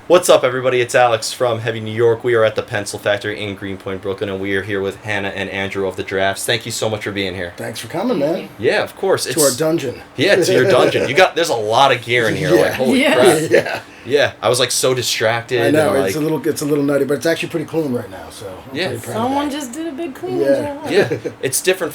What's up, everybody? It's Alex from Heavy New York. We are at the Pencil Factory in Greenpoint, Brooklyn, and we are here with Hannah and Andrew of the Giraffes. Thank you so much for being here. Thanks for coming, man. Yeah, of course. To our dungeon. Yeah, to your dungeon. There's a lot of gear in here. Yeah. Like, holy crap. Yeah. Yeah, I was like so distracted. I know, and, it's a little nutty, but it's actually pretty clean right now. So I'm Yeah. pretty proud Someone of that. just did a big cleaning job. Yeah, it's different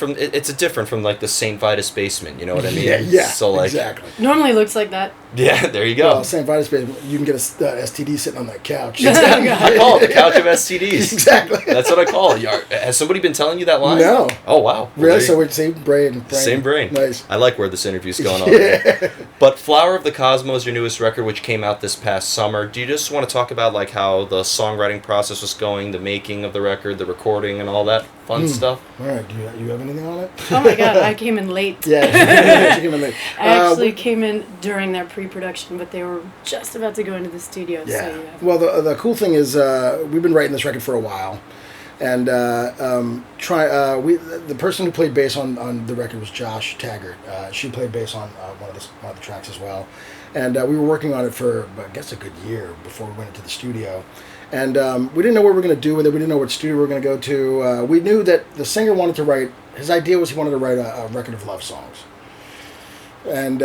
from like the St. Vitus basement. You know what I mean? Yeah. So like, exactly. Normally looks like that. yeah, there you go. Well, St. Vitus basement, you can get a STD sitting on that couch. I call it the couch of STDs. Exactly. That's what I call it. Has somebody been telling you that line? No. Oh wow. Really? So we're same brain. Same brain. Nice. I like where this interview's going on. Yeah. But Flower of the Cosmos, your newest record, which came out this past summer. Do you just want to talk about like how the songwriting process was going, the making of the record, the recording, and all that fun stuff? All right. Do you have anything on it? Oh my god, I came in late. Yeah. She came in late. I actually came in during their pre-production, but they were just about to go into the studio. Yeah. So, yeah. Well, the cool thing is we've been writing this record for a while, and the person who played bass on the record was Josh Taggart. She played bass on one of the tracks as well, and we were working on it for I guess a good year before we went into the studio. And we didn't know what we were going to do with it. We didn't know what studio we were going to go to. We knew that the singer wanted to write. His idea was he wanted to write a record of love songs, and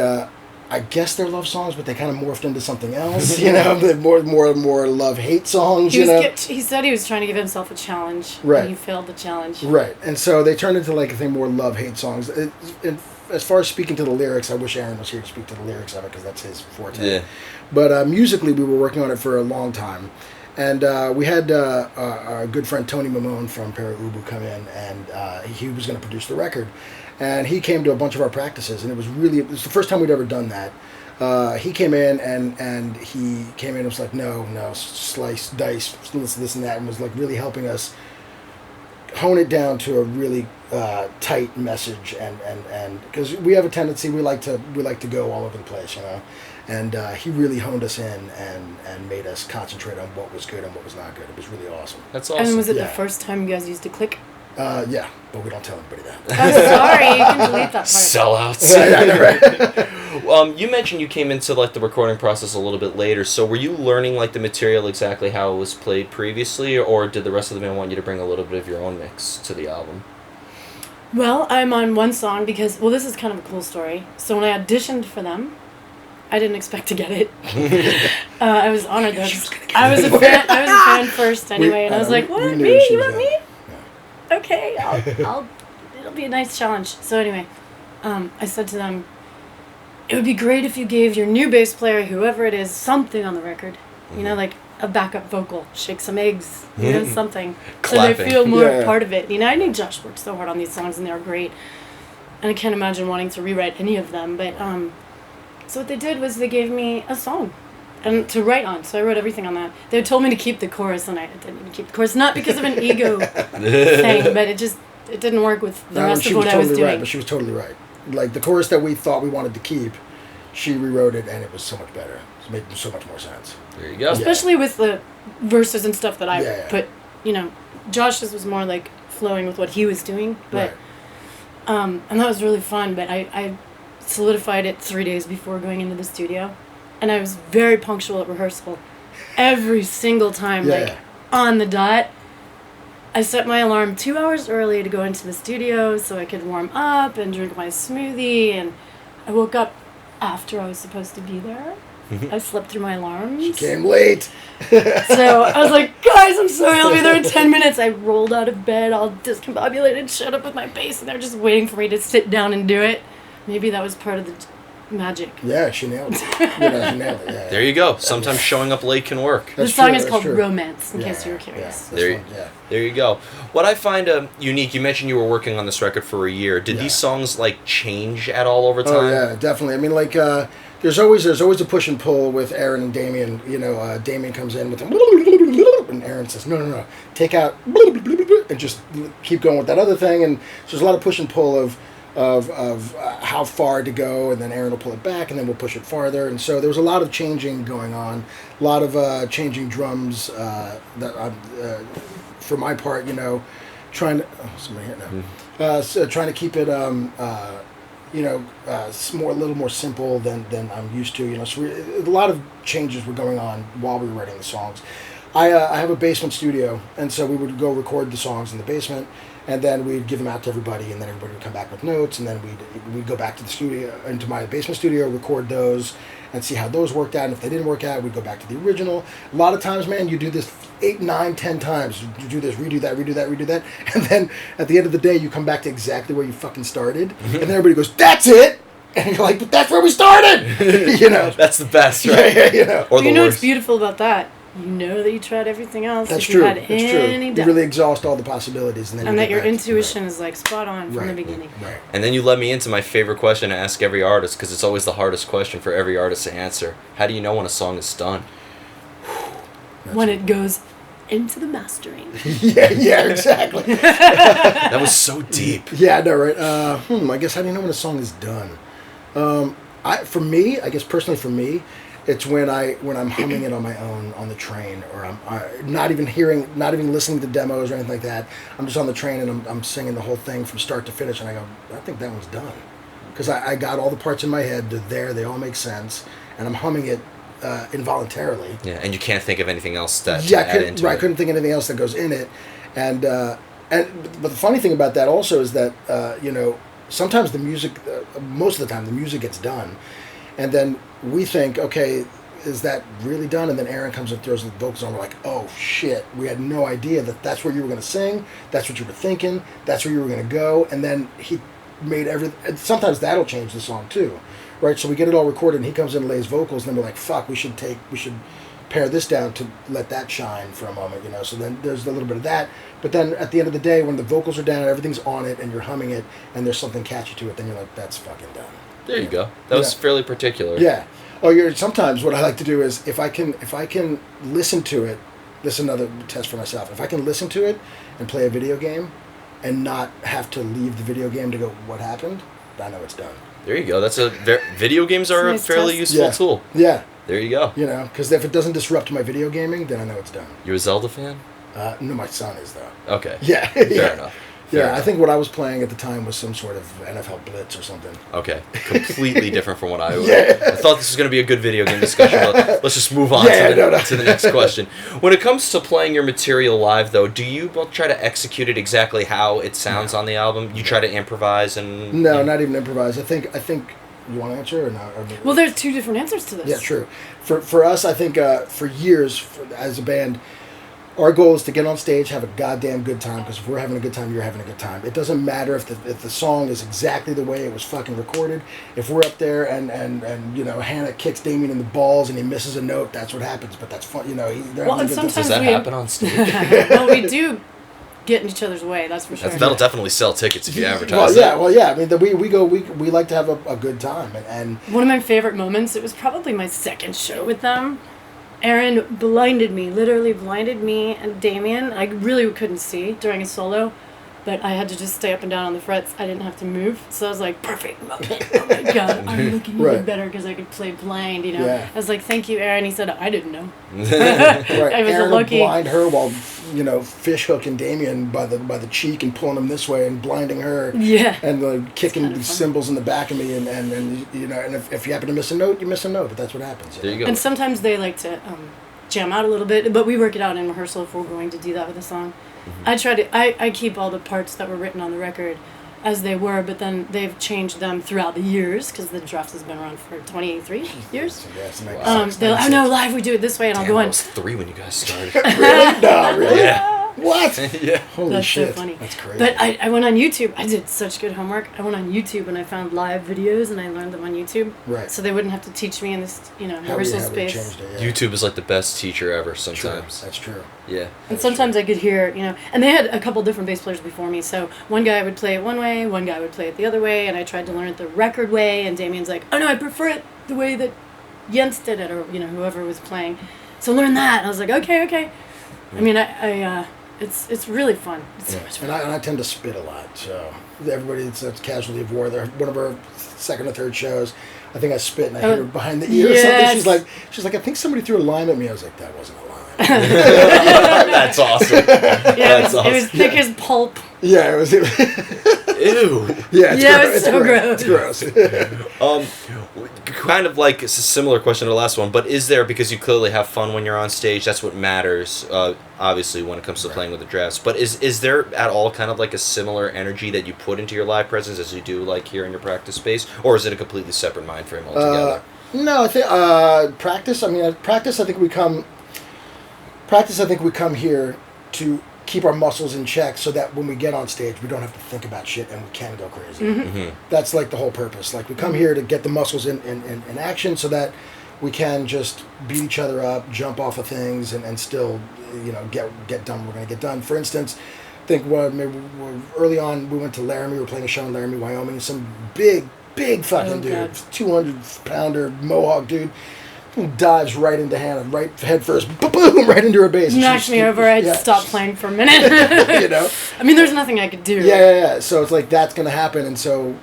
I guess they're love songs, but they kind of morphed into something else. You know, the more love-hate songs. He said he was trying to give himself a challenge. Right. And he failed the challenge. Right, and so they turned into like a thing more love-hate songs. As far as speaking to the lyrics, I wish Aaron was here to speak to the lyrics of it because that's his forte. Yeah. But musically, we were working on it for a long time. And we had our good friend Tony Mamone from Para Ubu come in, and he was going to produce the record. And he came to a bunch of our practices, and it was the first time we'd ever done that. He came in, and was like, no, slice, dice, this and that, and was like really helping us hone it down to a really tight message, and because we have a tendency, we like to go all over the place, you know. And he really honed us in and made us concentrate on what was good and what was not good. It was really awesome. That's awesome. And was it the first time you guys used a click? Yeah, but we don't tell anybody that. Oh, sorry, you can delete that part. Sellouts. I know, right? You mentioned you came into like the recording process a little bit later. So were you learning like the material exactly how it was played previously, or did the rest of the band want you to bring a little bit of your own mix to the album? Well, I'm on one song because, this is kind of a cool story. So when I auditioned for them, I didn't expect to get it. I was honored though. I was a fan first anyway, and I was like, "What? Me? You want me? Yeah. Okay, I'll. It'll be a nice challenge." So anyway, I said to them, "It would be great if you gave your new bass player, whoever it is, something on the record. You know, like a backup vocal, shake some eggs, you know, something, so they feel more part of it. You know, I know Josh worked so hard on these songs, and they're great, and I can't imagine wanting to rewrite any of them, but." So what they did was they gave me a song and to write on. So I wrote everything on that. They told me to keep the chorus, and I didn't even keep the chorus. Not because of an ego thing, but it didn't work with the rest of what I was doing. Right, but she was totally right. Like the chorus that we thought we wanted to keep, she rewrote it, and it was so much better. It made so much more sense. There you go. Especially with the verses and stuff that I put. You know, Josh's was more like flowing with what he was doing, but and that was really fun. But I solidified it 3 days before going into the studio, and I was very punctual at rehearsal every single time, on the dot. I set my alarm 2 hours early to go into the studio so I could warm up and drink my smoothie, and I woke up after I was supposed to be there. I slept through my alarms. She came late. So I was like, guys, I'm sorry, I'll be there in 10 minutes. I rolled out of bed all discombobulated, shut up with my bass, and they're just waiting for me to sit down and do it. Maybe that was part of the magic. Yeah, she nailed it. She nailed it. Yeah, there you go. Sometimes showing up late can work. The song is called Romance, in case you were curious. There you go. What I find unique, you mentioned you were working on this record for a year. Did these songs like change at all over time? Oh yeah, definitely. I mean, like there's always a push and pull with Aaron and Damien. You know, Damien comes in with and Aaron says, no, take out and just keep going with that other thing. And so there's a lot of push and pull of how far to go, and then Aaron will pull it back, and then we'll push it farther. And so there was a lot of changing going on, a lot of changing drums for my part, you know, trying to somebody here now, so trying to keep it a little more simple than I'm used to. So a lot of changes were going on while we were writing the songs. I have a basement studio, and so we would go record the songs in the basement, and then we'd give them out to everybody, and then everybody would come back with notes, and then we'd go back to the studio, into my basement studio, record those, and see how those worked out. And if they didn't work out, we'd go back to the original. A lot of times, man, you do this 8, 9, 10 times. You do this, redo that, and then at the end of the day, you come back to exactly where you fucking started, and then everybody goes, "That's it." And you're like, "But that's where we started." That's the best, right? Yeah. Or the worst. What's beautiful about that? You know that you tried everything else. That's if true. You had That's any true. doubt. You really exhaust all the possibilities, and then and that your get back intuition is like spot on from the beginning. Right. And then you led me into my favorite question to ask every artist, because it's always the hardest question for every artist to answer. How do you know when a song is done? When it goes into the mastering. yeah, exactly. That was so deep. Yeah, I know, right? I guess how do you know when a song is done? I guess personally for me, it's when I'm humming it on my own on the train, or I'm not even listening to demos or anything like that. I'm just on the train and I'm singing the whole thing from start to finish, and I go, I think that one's done, because I got all the parts in my head. They're there. They all make sense, and I'm humming it involuntarily. Yeah, and you can't think of anything else that I couldn't think of anything else that goes in it, but the funny thing about that also is that sometimes the music, most of the time the music gets done, and then we think, okay, is that really done? And then Aaron comes and throws the vocals on. We're like, oh shit, we had no idea that's where you were going to sing, that's what you were thinking, that's where you were going to go. And then he made everything. Sometimes that'll change the song too, right? So we get it all recorded, and he comes in and lays vocals, and then we're like, fuck, we should pare this down to let that shine for a moment, So then there's a little bit of that. But then at the end of the day, when the vocals are down, everything's on it, and you're humming it, and there's something catchy to it, then you're like, that's fucking done. There you go. That was fairly particular. Yeah. Sometimes what I like to do is if I can listen to it, this is another test for myself. If I can listen to it and play a video game and not have to leave the video game to go, what happened? I know it's done. There you go. Video games are a fairly useful tool. Yeah. There you go. Because if it doesn't disrupt my video gaming, then I know it's done. You a Zelda fan? No, my son is though. Okay. Yeah. Fair enough. I think what I was playing at the time was some sort of NFL Blitz or something. Okay, completely different from what I was. I thought this was going to be a good video game discussion, but let's just move on to the next question. When it comes to playing your material live, though, do you both try to execute it exactly how it sounds on the album? You try to improvise and... No, not even improvise. I think you want to answer or not? Well, there's two different answers to this. Yeah, true. For us, I think for years as a band, our goal is to get on stage, have a goddamn good time, because if we're having a good time, you're having a good time. It doesn't matter if the song is exactly the way it was fucking recorded. If we're up there and Hannah kicks Damien in the balls and he misses a note, that's what happens. But that's fun, and sometimes does that happen on stage? Well, we do get in each other's way, that's for sure. That'll definitely sell tickets if you advertise Well, yeah. I mean, we like to have a good time, and one of my favorite moments. It was probably my second show with them. Aaron literally blinded me and Damien. I really couldn't see during a solo, but I had to just stay up and down on the frets. I didn't have to move, so I was like, perfect moment. Oh my god, I'm looking even better because I could play blind, Yeah. I was like, thank you, Aaron. He said, I didn't know. I was Aaron lucky. Would blind her while fish hooking Damien by the cheek and pulling him this way and blinding her. Yeah. And kicking the cymbals in the back of me and if you happen to miss a note, you miss a note, but that's what happens. There you go. And sometimes they like to jam out a little bit, but we work it out in rehearsal if we're going to do that with a song. Mm-hmm. I keep all the parts that were written on the record as they were, but then they've changed them throughout the years because the Giraffes has been around for 23 years. I know live we do it this way, and I'll go on. I was 3 when you guys started. Really? No, really? Yeah. What? Yeah. Holy That's shit. so funny. That's crazy. But I went on YouTube. I did such good homework. I went on YouTube and I found live videos and I learned them on YouTube. Right. So they wouldn't have to teach me in this, rehearsal space. YouTube is like the best teacher ever sometimes. True. That's true. Yeah. And sometimes I could hear, and they had a couple different bass players before me. So one guy would play it one way, one guy would play it the other way, and I tried to learn it the record way, and Damien's like, oh no, I prefer it the way that Jens did it, or, whoever was playing. So learn that. And I was like, okay. I mean, it's really fun. It's so much fun. And I tend to spit a lot, so everybody that's casualty of war. They're one of our second or third shows. I think I spit and I hit her behind the ear or something. She's like, I think somebody threw a line at me. I was like, that wasn't a line. That's awesome. Yeah, it was thick as pulp. Yeah, it was. Ew. It's so gross. It's gross. Kind of like it's a similar question to the last one, but is there, because you clearly have fun when you're on stage, that's what matters, obviously, when it comes to playing with the Giraffes, but is there at all kind of like a similar energy that you put into your live presence as you do like here in your practice space, or is it a completely separate mind frame altogether? No, I think practice. I mean, practice. I think we come here to keep our muscles in check, so that when we get on stage, we don't have to think about shit and we can go crazy. That's like the whole purpose. Like we come here to get the muscles in action, so that we can just beat each other up, jump off of things, and still, get done. We're gonna get done. For instance, I think early on we went to Laramie. We were playing a show in Laramie, Wyoming. Some big fucking dude, 200-pounder Mohawk dude, who dives right into Hannah, right head first, boom, right into her bass. Knocked me over. I'd stop playing for a minute. I mean, there's nothing I could do. Yeah. So it's like that's gonna happen, and so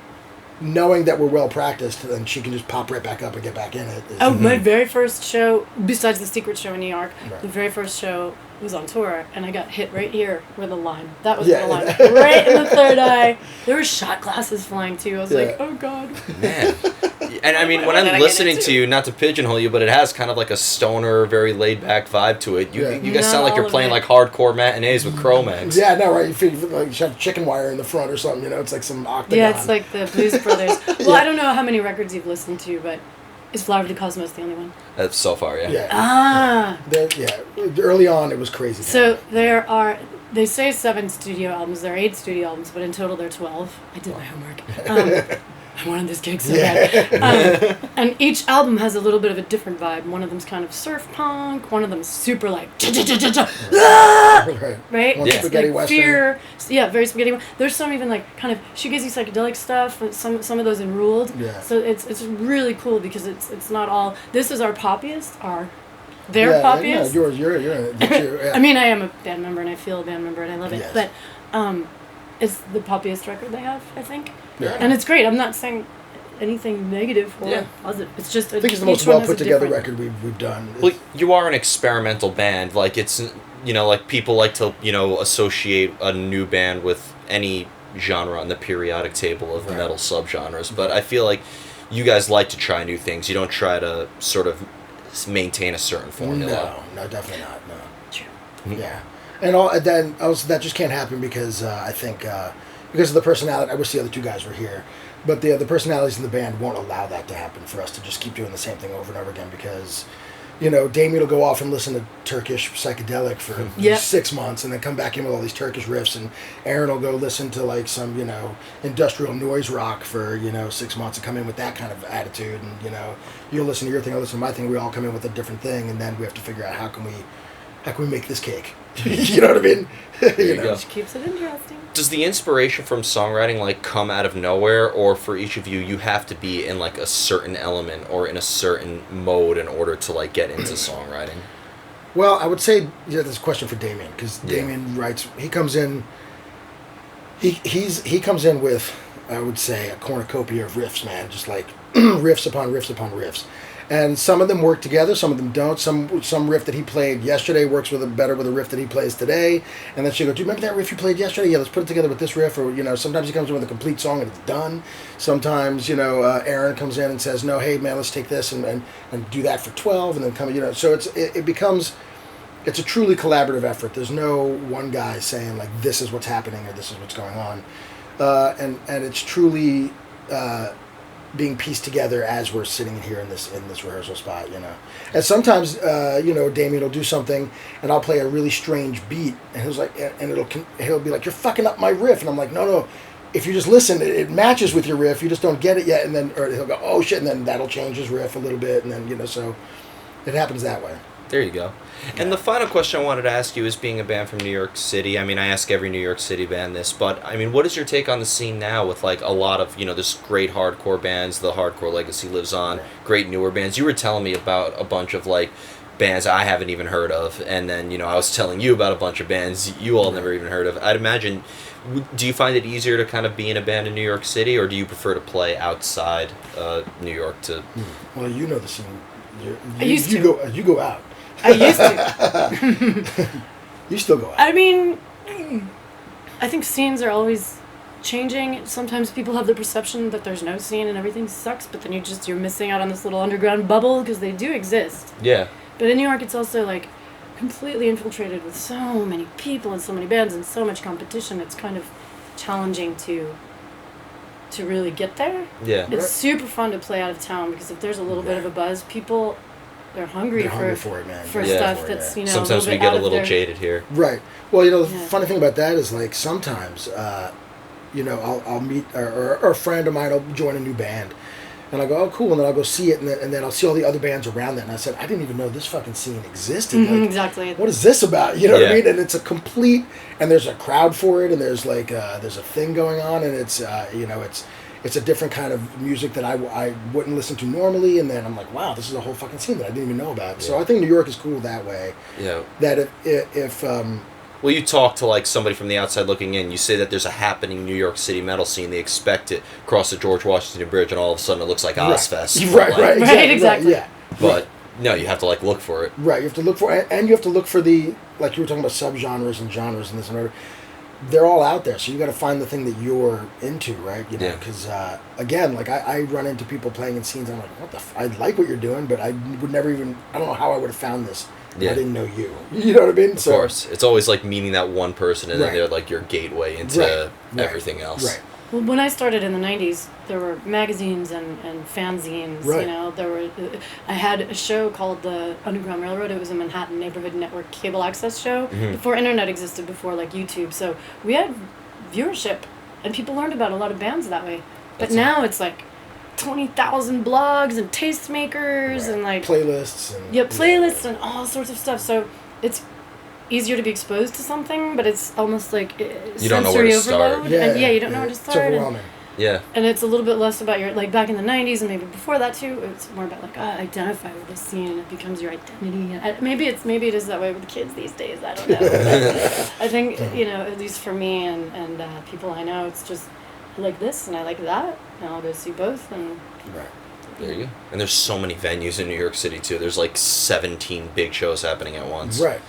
knowing that we're well practiced, then she can just pop right back up and get back in it. My very first show, besides the secret show in New York, the very first show was on tour, and I got hit right here with a line. That was the line. Right in the third eye. There were shot glasses flying too. I was like, oh God. Man. And I mean, when I'm listening to you, not to pigeonhole you, but it has kind of like a stoner, very laid back vibe to it. You guys sound like you're playing like hardcore matinees with Cro-Mags. Yeah, no, right. You feel like you have chicken wire in the front or something, It's like some octagon. Yeah, it's like the Blues Brothers. Well, I don't know how many records you've listened to, but is Flower of the Cosmos the only one? That's so far, yeah. Early on, it was crazy. So they say 7 studio albums. There are 8 studio albums, but in total there are 12. I did my homework. I wanted this gig so bad. And each album has a little bit of a different vibe. One of them's kind of surf punk. One of them's super like right? Yeah. Spaghetti like Western. Fear. Yeah, very spaghetti. There's some even like kind of shoegazy psychedelic stuff. Some of those in Ruled. Yeah. So it's really cool because it's not all. This is our poppiest. Their poppiest. Yeah, you're I mean, I am a band member and I feel a band member and I love it. Yes. But it's the poppiest record they have, I think. Yeah. And it's great. I'm not saying anything negative or positive. It's just I think it's the most well put together record we've done. Well, you are an experimental band. Like it's like people like to associate a new band with any genre on the periodic table of metal subgenres. But I feel like you guys like to try new things. You don't try to sort of maintain a certain formula. No, definitely not. No. True. Yeah, and that just can't happen because I think. Because of the personality, I wish the other 2 guys were here, but the personalities in the band won't allow that to happen for us to just keep doing the same thing over and over again because, Damien will go off and listen to Turkish psychedelic for 6 months and then come back in with all these Turkish riffs, and Aaron will go listen to like some, industrial noise rock for, 6 months and come in with that kind of attitude, and, you'll listen to your thing, I'll listen to my thing, we all come in with a different thing, and then we have to figure out how can we make this cake? You know what I mean? Which keeps it interesting. Does the inspiration from songwriting like come out of nowhere, or for each of you have to be in like a certain element or in a certain mode in order to like get into songwriting? Well, I would say there's a question for Damien because Damien writes. He comes in. He comes in with, I would say, a cornucopia of riffs, man, just like riffs upon riffs upon riffs. And some of them work together, some of them don't. Some riff that he played yesterday works better with a riff that he plays today. And then she'll go, do you remember that riff you played yesterday? Yeah, let's put it together with this riff. Or, sometimes he comes in with a complete song and it's done. Sometimes, Aaron comes in and says, no, hey, man, let's take this and do that for 12. And then come, so it becomes, it's a truly collaborative effort. There's no one guy saying, like, this is what's happening or this is what's going on. And it's truly... being pieced together as we're sitting here in this rehearsal spot, And sometimes, Damien will do something, and I'll play a really strange beat, and he'll be like, "You're fucking up my riff," and I'm like, "No. If you just listen, it matches with your riff. You just don't get it yet." And then, or he'll go, "Oh shit," and then that'll change his riff a little bit, and then so it happens that way. There you go. And the final question I wanted to ask you is, being a band from New York City, I mean, I ask every New York City band this, but, I mean, what is your take on the scene now with, like, a lot of, there's great hardcore bands, the hardcore legacy lives on, great newer bands. You were telling me about a bunch of, like, bands I haven't even heard of, and then, I was telling you about a bunch of bands you all never even heard of. I'd imagine, do you find it easier to kind of be in a band in New York City, or do you prefer to play outside New York to... Well, the scene. You go out. I used to. You still go out. I mean, I think scenes are always changing. Sometimes people have the perception that there's no scene and everything sucks, but then you're missing out on this little underground bubble, because they do exist. Yeah. But in New York, it's also like completely infiltrated with so many people and so many bands and so much competition. It's kind of challenging to really get there. Yeah. It's super fun to play out of town, because if there's a little bit of a buzz, people, they're hungry for it, man. For stuff that's, you know, sometimes we get a little jaded here. Right. Well, you know, the funny thing about that is, like, sometimes, you know, I'll meet, or a friend of mine will join a new band, and I go, oh, cool, and then I'll go see it, and then I'll see all the other bands around that, and I said, I didn't even know this fucking scene existed. Mm-hmm, like, exactly. What is this about? You know what I mean? And it's a complete, and there's a crowd for it, and there's like, there's a thing going on, and it's, you know, it's a different kind of music that I wouldn't listen to normally, and then I'm like, wow, this is a whole fucking scene that I didn't even know about. Yeah. So I think New York is cool that way. Yeah. That if well, you talk to like somebody from the outside looking in, you say that there's a happening New York City metal scene, they expect it across the George Washington Bridge, and all of a sudden it looks like Ozfest. Right, exactly. Yeah. But no, you have to like look for it. Right, you have to look for, and you have to look for the, like you were talking about subgenres and genres and this and that. They're all out there, so you got to find the thing that you're into, right? You know, because again, like I run into people playing in scenes. I'm like, what the? I like what you're doing, but I would never even. I don't know how I would have found this. I didn't know you. You know what I mean? Of course, it's always like meeting that one person, and then they're like your gateway into everything else. Right. Well, when I started in the 90s, there were magazines and fanzines, you know, there were, I had a show called the Underground Railroad. It was a Manhattan Neighborhood Network cable access show before internet existed, before like YouTube. So we had viewership, and people learned about a lot of bands that way. But now it's like 20,000 blogs and tastemakers and like playlists and playlists and all sorts of stuff. So it's easier to be exposed to something, but it's almost like you don't know where to start. And you don't know where to start. It's overwhelming. And it's a little bit less about your, like back in the 90s and maybe before that too, it's more about like, identify with this scene, and it becomes your identity. Maybe it is that way with the kids these days, I don't know. I think, you know, at least for me and people I know, it's just, I like this and I like that, and I'll go see both. And there you go. And there's so many venues in New York City too. There's like 17 big shows happening at once. Right.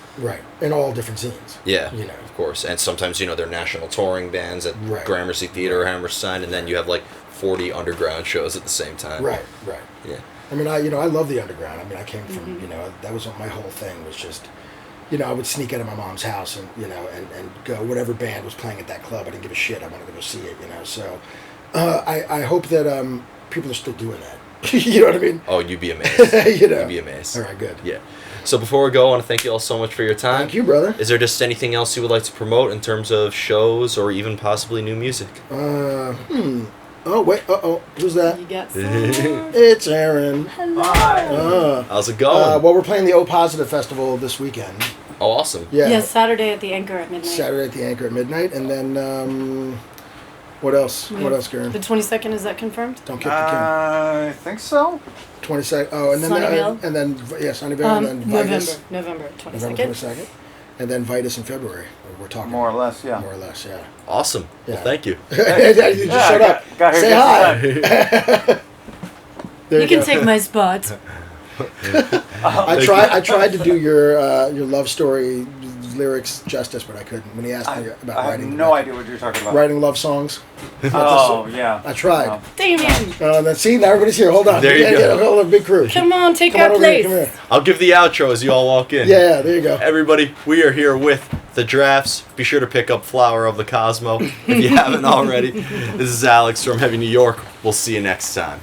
In all different scenes. Yeah. You know. Of course. And sometimes, you know, they're national touring bands at Gramercy Theater or Hammerstein, and then you have like 40 underground shows at the same time. Right. Yeah. I mean, I love the underground. I mean, I came from, you know, that was my whole thing was just, you know, I would sneak out of my mom's house and, you know, and go, whatever band was playing at that club, I didn't give a shit. I wanted to go see it, you know. So I hope that people are still doing that. You know what I mean? Oh, you'd be amazed. You know? You'd be amazed. All right, good. Yeah. So before we go, I want to thank you all so much for your time. Thank you, brother. Is there just anything else you would like to promote in terms of shows or even possibly new music? Oh, wait. Who's that? You got some. It's Aaron. Hello. How's it going? Well, we're playing the O Positive Festival this weekend. Oh, awesome. Yeah. Yes, Saturday at the Anchor at midnight. Saturday at the Anchor at midnight. And then, what else? What else, Karen? The 22nd, is that confirmed? Don't kick the can. I think so. 22nd. Oh, and then Sunnyvale? Sunnyvale, and then Vitus. November 22nd. November 22nd. And then Vitus in February. We're talking. More or less, yeah. More or less, yeah. Awesome. Yeah. Well, thank you. You just shut up. Got here Say hi. You can take my spot. I tried to do your love story lyrics justice, but I couldn't. When he asked me about I writing, have no idea what you're talking about. writing love songs. Oh, yeah. I tried. Oh. Damien. Then see, now everybody's here. Hold on. There you go. Hold on, big crew. Come on, take Come our on over place. here, come here. I'll give the outro as you all walk in. Yeah, there you go. Everybody, we are here with the Giraffes. Be sure to pick up Flower of the Cosmo if you haven't already. This is Alex from Heavy New York. We'll see you next time.